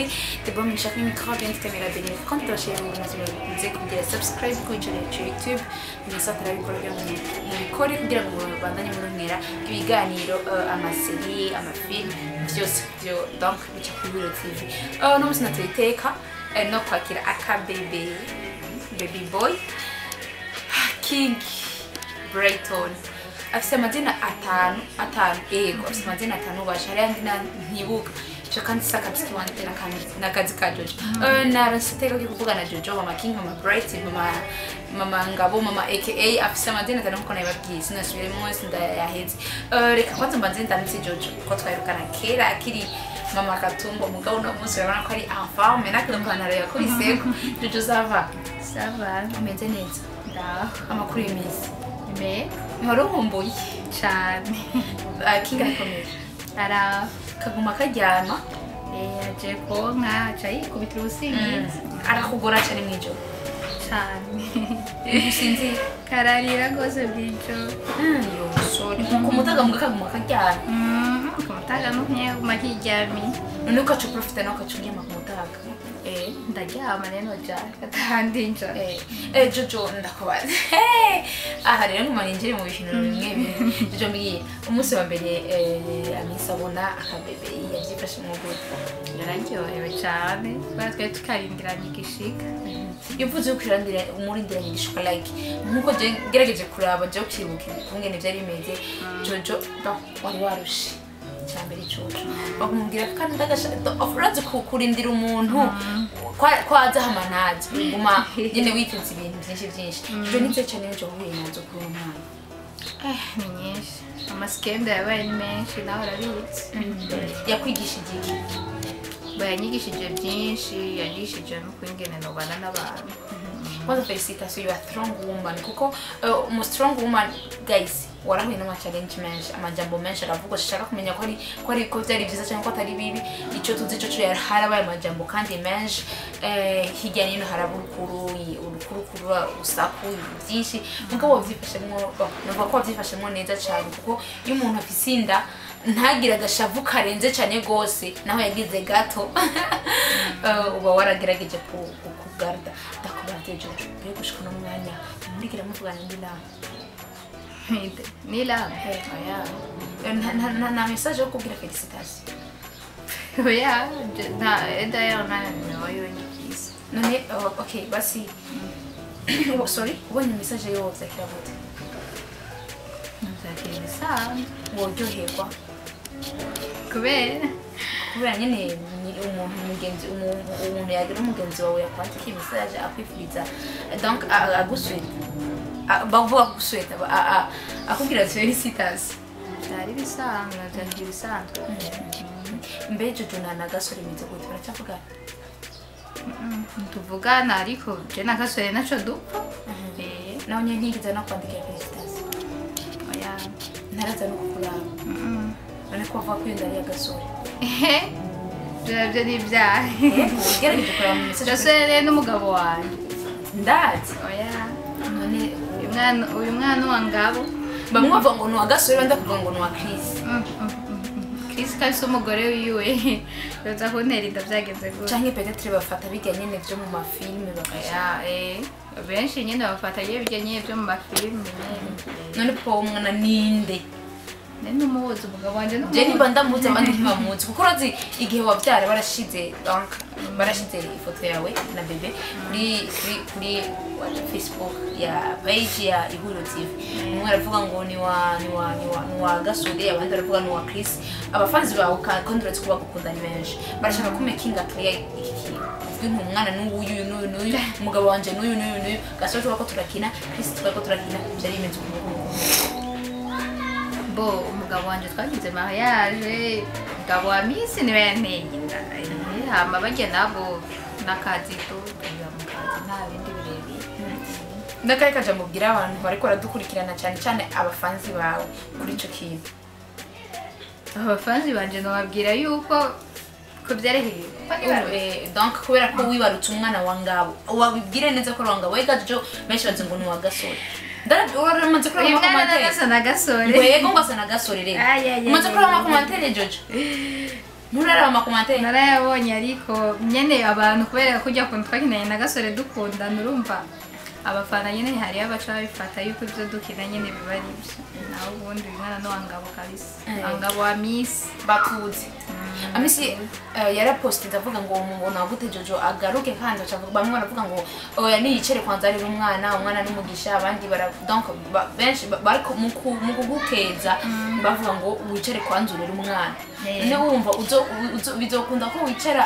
TV تبغى من شكل ميكروب كاميرا بيني كنت رشيد من نزيك ندير سبسكرايب كل شيء يوتيوب نسات راي كل يوم نكوري ندير بعدين منيرة كبيجانيرو أما سيري أما فيلم بيو دونك بتشوفوا TV نمس نتريتها no kwakira aka baby boy King Brighton afise amazina atanu ego afise amazina atanu bashari andina ntibuka cyo kandi sakatsi wante nakazi ka Jojo narasiteka kuvuga na Jojo mama King mama Bright mama Ngabo mama aka afise amazina atanu ko nababwiye sinasubiremo sinda yaheze reka kwanza mbanze ndamutse Jojo ko twayirukana kera akiri mama Katumbo mugabo no munsi urabona ko ari enfant mais nakira mpantaro yakubiseko Jojo sava umeze neza amakuru y'imisi me nkorumbuye cyane Kinga rikomeye ara kaguma kajyana aje konka acayi kubitira ubusingi arakugora cyane mwijoro cyane sinzi kararira gose bwijo yo sorry kumutaga mugakaguma kajyana kumutaga no nyewe makijyami none ukacu profita no kacunyema kumutaga ndaryama rero cyane katandinja Jojo ndakubaza aha rero nkumaningire mu bintu bimwe Jojo mbiye umunsi wa mbere amisabona akabebe yabyifashe mu gute yararyohewe cyane batwe tukarindiranye igishika yuvuze kwirandira umurindiranye igishika like nkuko je gerageje kuraba je kwibuka kungene byari bimeze Jojo wari warushe cyambere Jojo bakumubwira kandi ndagashaka ofuraze kurindira umuntu kwaza hamanazi nguma nyine witeze ibintu byinshi Jojo nitse cyane Jojo nazo kuruma ni nyinshi amaskenda yabaye menshi naho arabitse yakwigishije iki bayanyigishije byinshi yanyigishije no kwingene no bana n'abantu kwanza felicitation you are strong woman kuko strong woman guys warahuye n'ama challenge menshi amajambo menshi aravuga shaka kumenya ko ari ko byari byiza cyangwa ko atari bibi icyo tuzi cyo yari harabaye amajambo kandi menshi hirya n'ino harabukuru usaku byinshi mugabo byifashemo numva ko byifashemo neza cyane kuko iyo umuntu afisinda ntagira gashavu karenze cyane gose naho yagize gato uba waragerageje kugarda ndakubarde Jojo byo gushika no mwanya murigira muvugana ndina Nila na message yo kubwira felicitation oya d'ailleurs na yo nikisi none okay basi sorry ubonye message yo zakira bote nzakira sana wojoherwa kubera nyine umuntu mugenzi umuntu yagira umugenzi wawe yakwandika message akwifuriza donc aguswita bavuga gusweta akubwira felicitation cyari bisanzwe byari bisanzwe mbe Jojo na gasore mize ko turacavuga tuvugana ariko je na gasore naco dupfa naho nye ntigize no kwandika felicitation oya naraza no kukuraba none ko va kwenda ari gasore byo ni byahe gerageje kuraba mu message gasore n'umugabo wanjye ndazi oya none uyu mwana wa Ngabo bamwe bavuga ngo ni wa gasore bandi kuvuga ngo ni wa Chris kandi umugore wiwe baza kuntera inda byagenze gute canke peut-être bafata bijyanye n'ivyo mu mafilme bakaya benshi nyine bafata bijyanye n'ivyo mu mafilme none po umwana ninde nene umuzi umugabo wanje no je nimba ndamuze mandi ntibamuzi kuko urazi igihe wabyara barashize donc barashize ifoto yawe na bebe kuri Facebook ya page ya Ihuriro TV umwe aravuga ngo ni wa gasore abandi baravuga ni wa Chris abafanzi bawe kandi uretse kuba gukundana benshi barashaka kumekinga clear iki umwana n'uyu umugabo wanje n'uyu gasore twako turakina Chris twako turakina byari imeze bo umugabo wanje twagize mariage umugabo wa Miss niwe yantenginda hama bajya nabo nakazi to mukazi nta bindi birebire ndakaye kaje mubwira abantu bariko baradukurikirana cyane abafanzi bawe kuri ico kintu abafanzi banje no babwira yuko ko byareheye donc kubera ko wibarutse umwana wa Ngabo wabibwire neza ko Ngabo wega Jojo menshi bazi ngo ni wa gasore uramaze kureba amakomantere na gasore yego ngo asa na gasore rero umaze kureba amakomantere Jojo nurara mu commentaire narayabonye ariko nyene abantu kubera kujya kuntu twakinanye na gasore dukunda nurumva abafana nyene hari abaca bifata yuko ibyo dukina nyene biba ari byo naho ubundi umwana no angabo kabisa angabo wa miss bakuzi amisi yaraposte ndavuga ngo mubona gute Jojo agaruke kandi acavuga bamwe baravuga ngo oya ni yicere kwanza ari umwana n'umugisha abandi bara donc benshi bariko mu kugukeza bavuga ngo wicere kwanza uri umwana ne wumva bizokunda ko wicara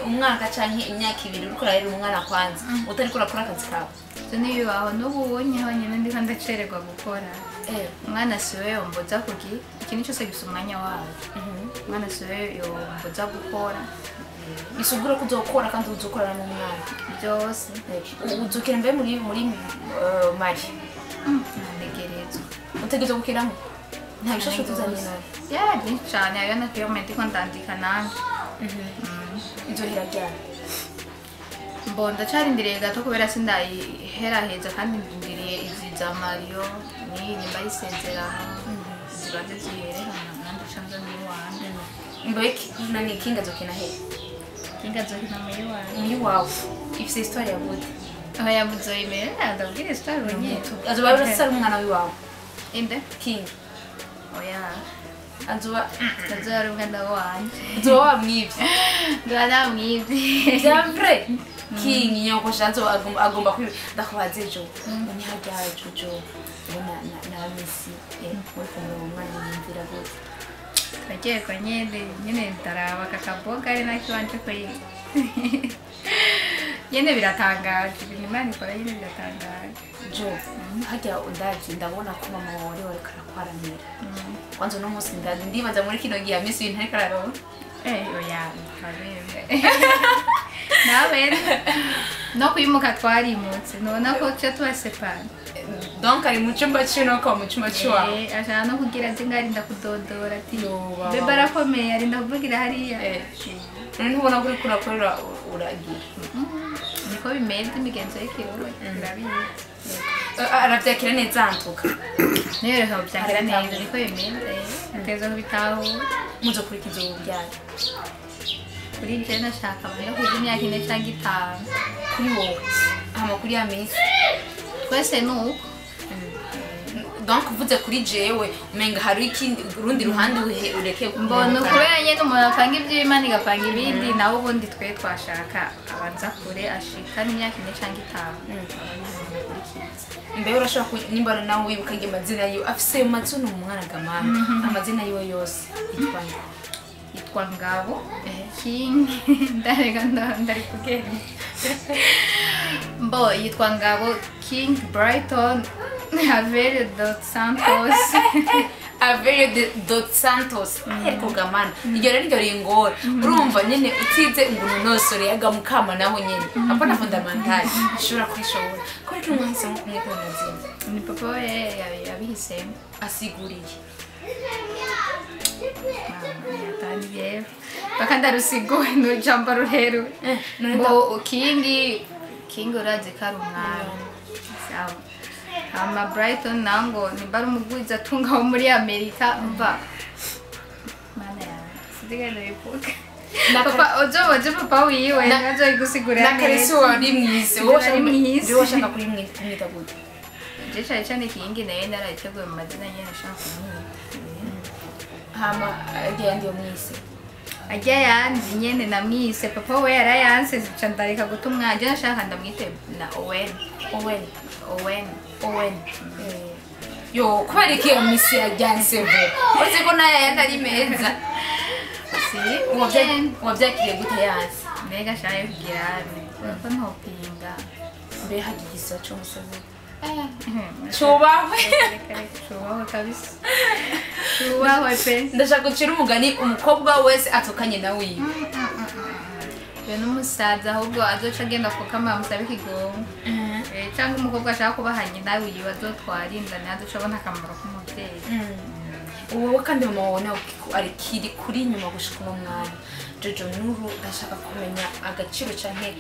umwana canke imyaka 2 uriko rari umwana kwanza utari kurakora akazi kawe niyo aho n'ubonye aho nyene ndi kandi acererwa gukora umwana siwe yomboza kugi ikintu cyose gifite umwanya wawe umwana siwe yomboza gukora bisugura kuzokora kandi uzokorana n'umwana byose uzukira mbe muri mari ntegerezo utegerezo gukiramo nta bishasho tuzanye nawe byinshi cyane ayo na comment ko ndandika nanjye izohera ryari mbonda carindiriye gato kubera sindayiheraheza kandi ndindiriye izi za Mario ni nimba yisezerano zibaze ziherehana nandi canza ni wande mbeki nani kinga zokina he kinga zokina muri wawe ifise histoire ya gute aho yamuzoyimera ndabwira histoire bonyeto azoba urasara umwana wiwawe inde kinga oya azoba ari umwana wanje azoba wamwivye ndamwivye c'est vrai King nyoko shazo agomba kwi ndakubaze jo ni hajya Jojo na misi ko umwana yimvira gute bagiye ko nyene ndaraba kakaboga ari naki wanje ko nyene biratangaje Imana ikora nyene biratangaje jo hajya undaje ndabona ko mama wawe wari karakwaranira kwanza no musi ndibaza muri kino gihe misi intari kararo oya kabembe nawe no kwimuka twarimutse nona ko cyo twasepana donc ari mu cyumba cy'ino ko mu cyumba cy'wa ashaka no kugira ati ngari ndakudodora ati bebe arakomeye ari ndavugira hariya none ubona kuri kurakorera uragira niko bimeze imigenzo y'ikiruwe birabizi arabyakira neza antuka niyo reka byakira neza niko bimeze ateza kubitaho muzo kuri kizo ubyara kuri je nashaka bano kugira imyaka 4 cyangwa 5 kuri wowe amakuru ya misi twese nuko donc uvuze kuri jewe umenga hari ikindi rundi ruhande ureke mbona kubera nyene umuntu apanga ibyo Imana igapanga ibindi nawe ubundi twe twashaka abanza kure ashika n'imyaka 4 cyangwa 5 mbe urashaka nimba nawe wibuka amazina yo afise matsuno umwana gamana amazina yiwe yose yitwa Ngabo King ndarega ndari kugenda mbo yitwa Ngabo King Brighton Averio dos Santos Averio dos Santos eko gamana iryo rero ringora urumva nyene utize ngunu nosore yaga mukama naho nyene apana fundamental shura kwishobora ko rero umwanzi mu kumwita amazina ni papa we yabihisemo asiguriye yatangiye bakandarusigoye no jamba ruheru bo King urazi karumwana sawa ama Brighton nango ni bari umugwiza tunga wo muri Amerika mva mana ya sidigana yipuka papa ojo papa wiwe nazo igusigura na karisi wari mwise wo shaka kuri mwita gute je cyane King naye narayiteguye mu mazina nyene shaka kumwita hama agende mwise ajya yanzi nyene namwise papa we yarayanse zicandarika gutumwa je nashaka ndamwite na Owen yo kubera iki misi yajyanse bo uzi ko naye yandari meza si wabyakiriye gute yanse mbega shaye kugira ko ntopinga mbe hagigisa cyo musazi Chubahwe kabisa chubahwe pe ndashaka gucira umugani umukobwa wese atukanye na wiwe n'umusaza ahubwo azoca agenda kukama amusabe ikigongo cyangwa umukobwa ashaka kubahanye nawe yiwe azotwarinda nazoca abona akamaro k'umubyeyi wowe kandi mama wabona ari kiri kuri nyuma gushika uno mwana Jojo Nuru ndashaka kumenya agaciro canke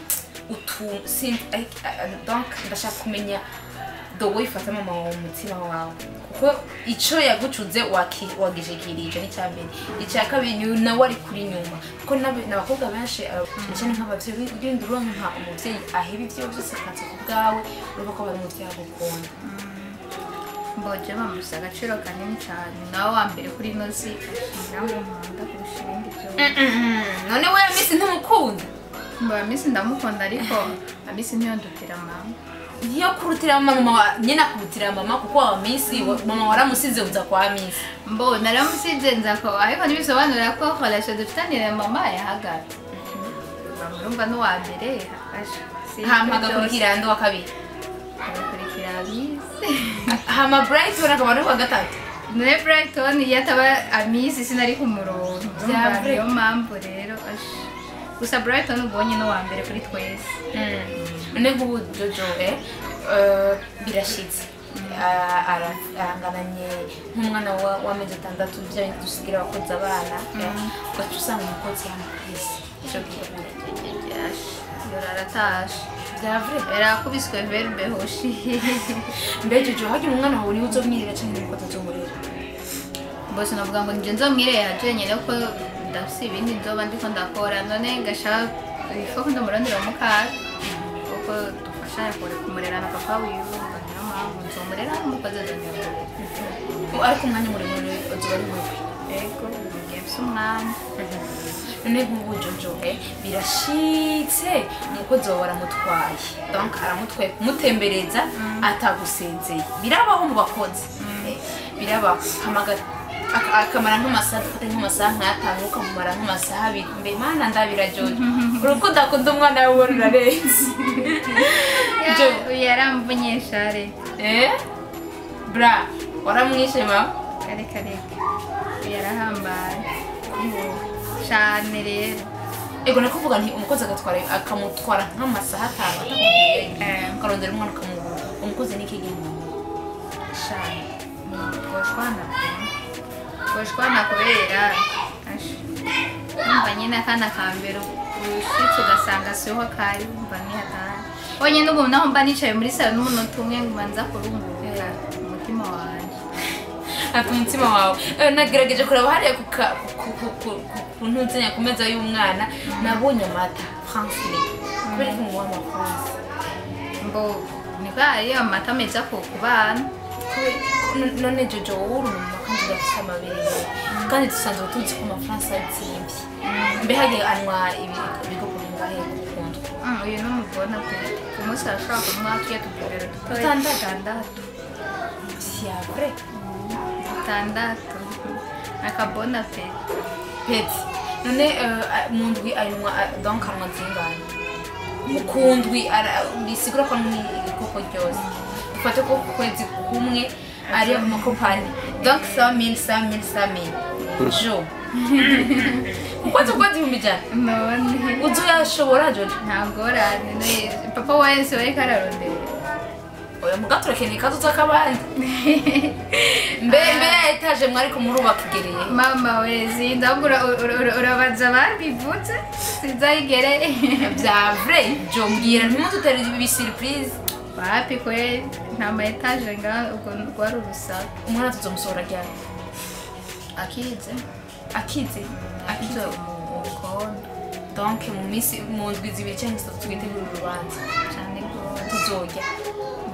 donc ndashaka kumenya dogo ifata mama wawe umutima wawe kuko ico yagucuze wagishikirije n'icyambere icya kabiri nawe ari kuri nyuma kuko n'abakobwa benshi cyane nk'abavyeyi ugenda uronka umuvyeyi aheba ivyo byose akaza ku bwawe urumva ko bari umuvyeyi agukunda mboje bamusa agaciro kanini cyane nawe wa mbere kuri ino si ndamunkunda kurusha ibindi byose none we Amisi ntumukunda mbo Amisi ndamukunda ariko Amisi niyo ndutira mama niyo kurutira mama nyina kurutira mama kuko Amisi mama waramusize uza kwa Amisi mbo naramusize nza ko ariko nibisobanura ko relation dufitanye mama yahagaze bamurumva no wa mbere hamaga kurikira ndo wa kabiri kurikira Amisi hama Brighton akaba ari wa gatatu ne Brighton yataba Amisi sinari kumurongo niyo mpamvu rero gusa Brighton ubonye no wa mbere kuri twese none nk'ubu Jojo birashitse arangananye nk'umwana w'amezi 6 bya dusigira abakozi abana ugaca usanga umukozi yamukwisi icyo gihe yoraratashe byavure yarakubiswe verbe hoshi mbe Jojo hajya umwana wawe uri uzomwirira cyangwa umukozi uzomurira bose navuga ngo nje nzomwirira yaje nyine ko ndafise ibindi nzoba ndiko ndakora none ngashaka ifo ko ndamurondera umukara kuko dufashanya kumurera na papa wiwe niyo mpamvu nzomurera umukozi azongera ariko umwanya muremure uzoba ari mubi ego ngefise umwanya none nk'ubu Jojo birashitse umukozi wawe aramutwaye donc aramutwaye kumutembereza atagusenzeye birabaho mu bakozi birabaho hamagara akamara nk'amasaha dufate nk'amasaha nk'atanu ukamumara nk'amasaha 2 mbe mana ndabira Jojo urukundo akunda umwana wawe rurarenze yaramvunyeshare bra waramwishe mama kare yarahambaye cyane rero ego nakuvuga nti umukozi akamutwara nk'amasaha 5 akarondera umwana ukamubura umukozi n'ikigenda cyane koshwana kubera umva nyine akana kambere ushitse ugasanga siho kari umva nihatari onye n'ubu naho mba nicaye muri salo n'umunota umwe ngo manza kurunguruka umutima wanjye ati umutima wawe nagerageje kureba hariya ku ntunsenya ku meza y'umwana nabonye amata frankly kubera ko muwa amafunze mbo niko ari amata meza ku bana none Jojo wowe kandi urafise amabere kandi dusanzwe tuzi ko amafaransa atsimbye mbe hagiye anywa ibigopo bingahe gukundwa uyu n'umubona pe ku munsi arashobora kunywa tuyatubwira dutandatu siavre dutandatu akabona pe peti none mu ndwi anywa donc anywa zingana mukundwi bisigura ko anywa ibikopo byose ufate ko kwezi kumwe ari amakopani donc 100 000 jo ukwezi umijana none uzoyashobora Jojo ntagorane papa wese wari kararondera oya mugatureke kazoza kabandi mbe etaje mwari ko murubaka igereye mama wezi ndabura urabaza babivuze sizayigereye bya vrai jo mbwira ntimututere ibi surprise wapi kwe nta ma etage nga ubwo rwari urusaku umwana tuzomusohora ryari akize umukondo donc mu minsi mu ndwi zibiri cyangwa 3 twitegura urubanza cyane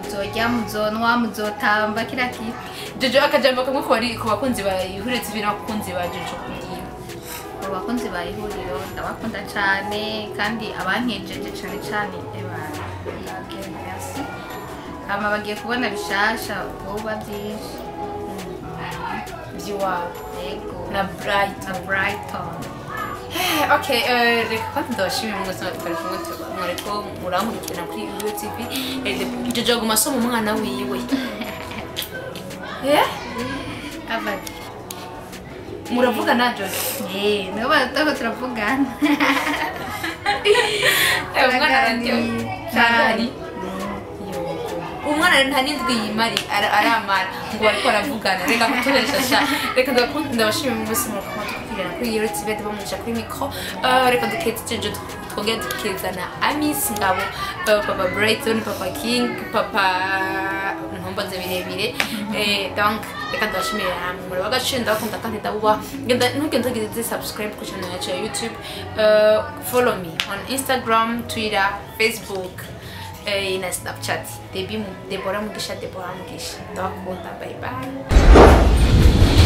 tuzojya muzonwa muzotamba kila kitu Jojo akajambo kamwe ku bakunzi ba ihuretse ibintu abakunzi ba Jojo kugira abakunzi ba ihuriro ndabakunda cyane kandi abankejeje cyane hama bagiye kubona bishasha vuba byinshi by'iwabo yego na Brighton okay reka kandi ndabashimira mwese twari kumwe mwariko murankurikirana kuri YouTube Jojo aguma asoma umwana wiwe abadi muravugana Jojo nibo batako turavugana umwana arandi umwana nta n'indwi yimari aramara ngo bariko baravugana reka kuturesha sha reka ndabashimira mwese murakubwira kuri iyo tibete bamuca kuri micro reka duketse Jojo twongera dukezana Amisi ngabo papa Brighton papa King papa mumbaze birebire donc reka ndashimire hamwe muri bagaciro ndakunda kandi ndabuba ntugende ugize subscribe ku channel yacu ya YouTube follow me on Instagram Twitter Facebook na Snapchat Deborah Mugisha ndakunda bye bye